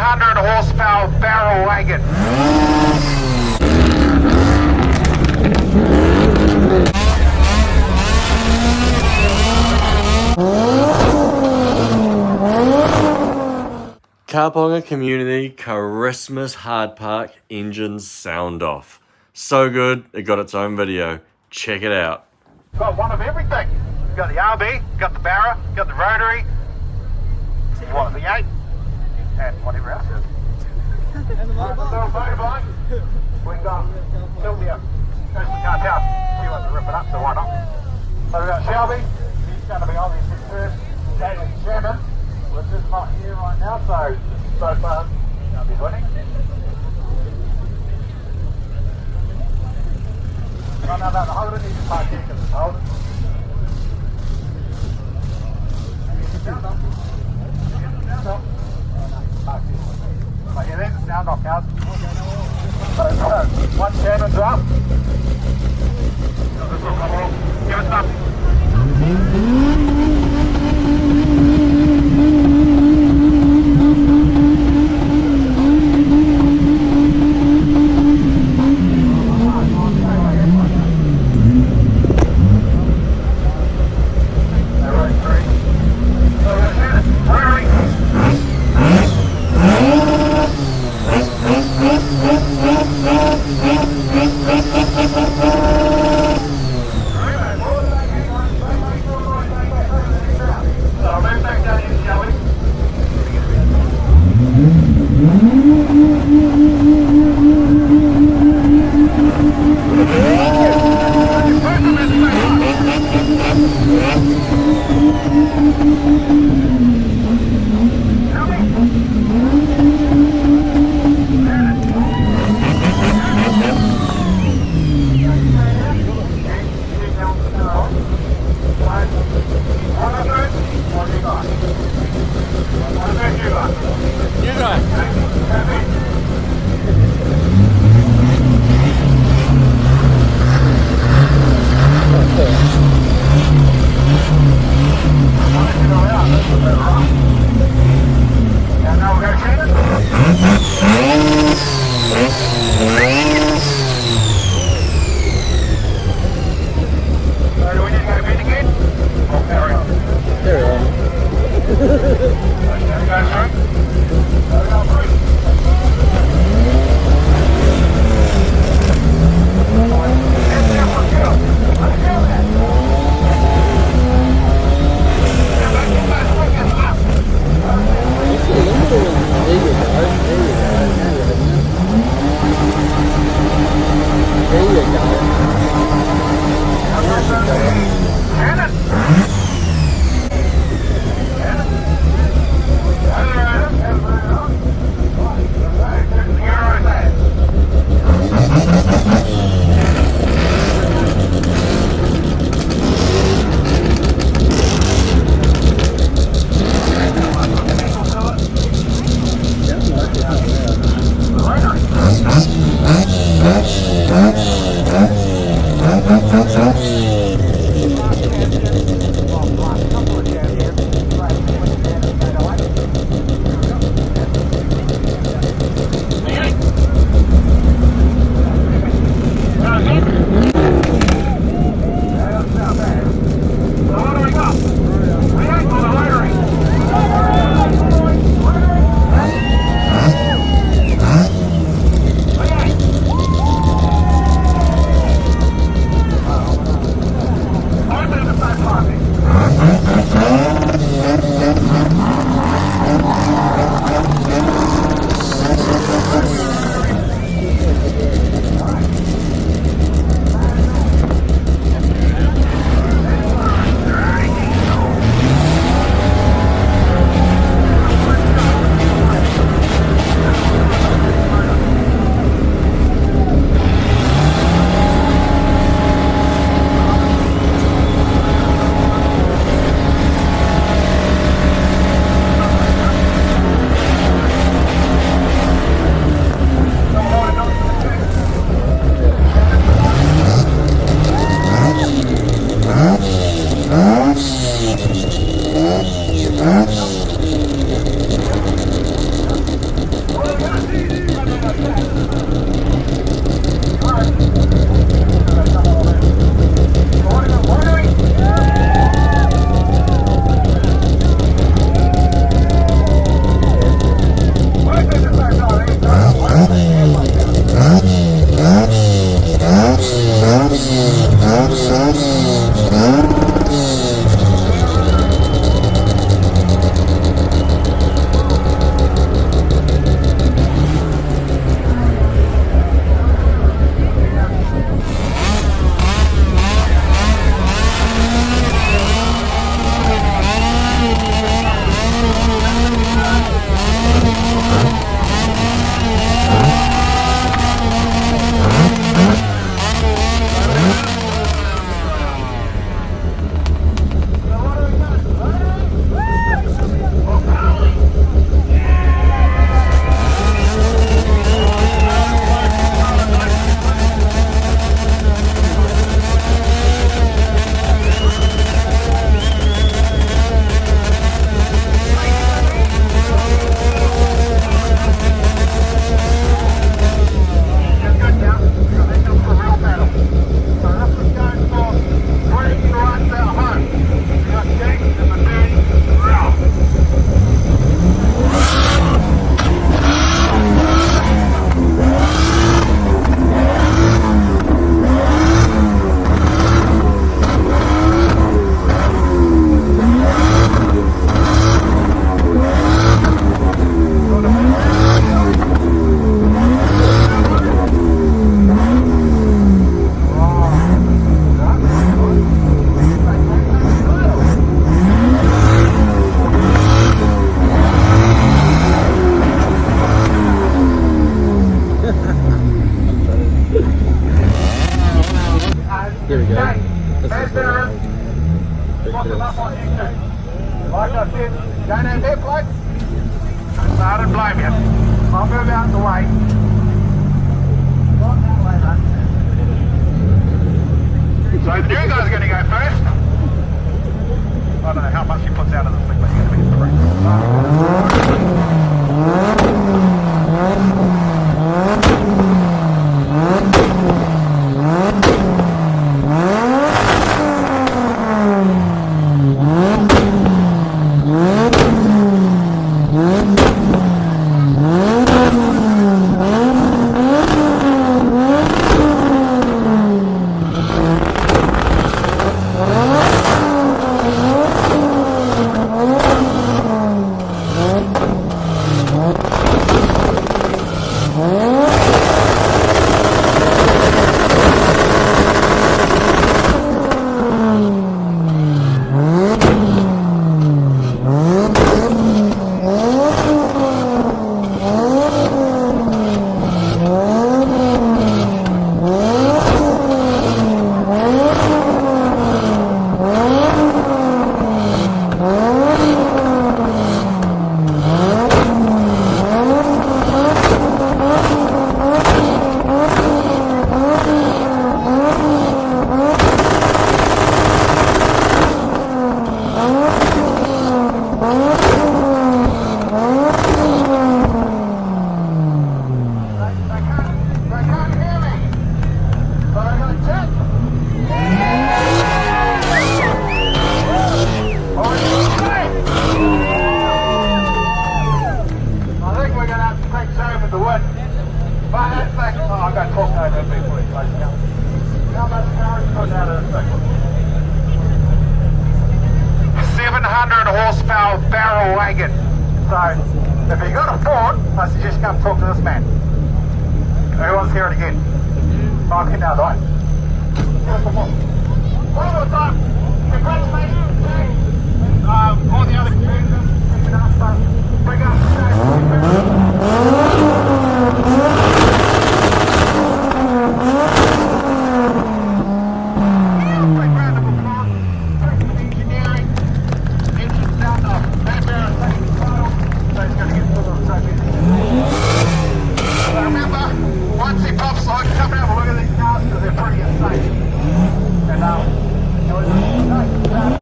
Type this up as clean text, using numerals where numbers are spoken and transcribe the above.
100 horsepower barrel wagon. Carponga Community Car-Ristmas Hardpark Engine Sound-Off. So good, it got its own video. Check it out. Got one of everything. Got the RB, got the Barra, got the Rotary, what, the V8, and whatever else is. And the motorbike. We've got Sylvia, goes to the cartel. She wants to rip it up, so why not? So we've got Shelby, she's going to be obviously first, David Shannon, which is not here right now, so far, going to be winning. I don't know about the Holden, he's just parked here because it's Holden. Oh yeah, there's the sound-off cars. So, one Shannon's up. Give us up. blame you. I'll move out the way. Right that way, mate. So the new guy's going to go first. I don't know how much he puts out of this thing, but he's going to be correct. Horsepower barrel wagon. So, if you got a Ford, I suggest come talk to this man. Who wants to hear it again? Oh, okay, now, right. One more time. Congratulations, all the other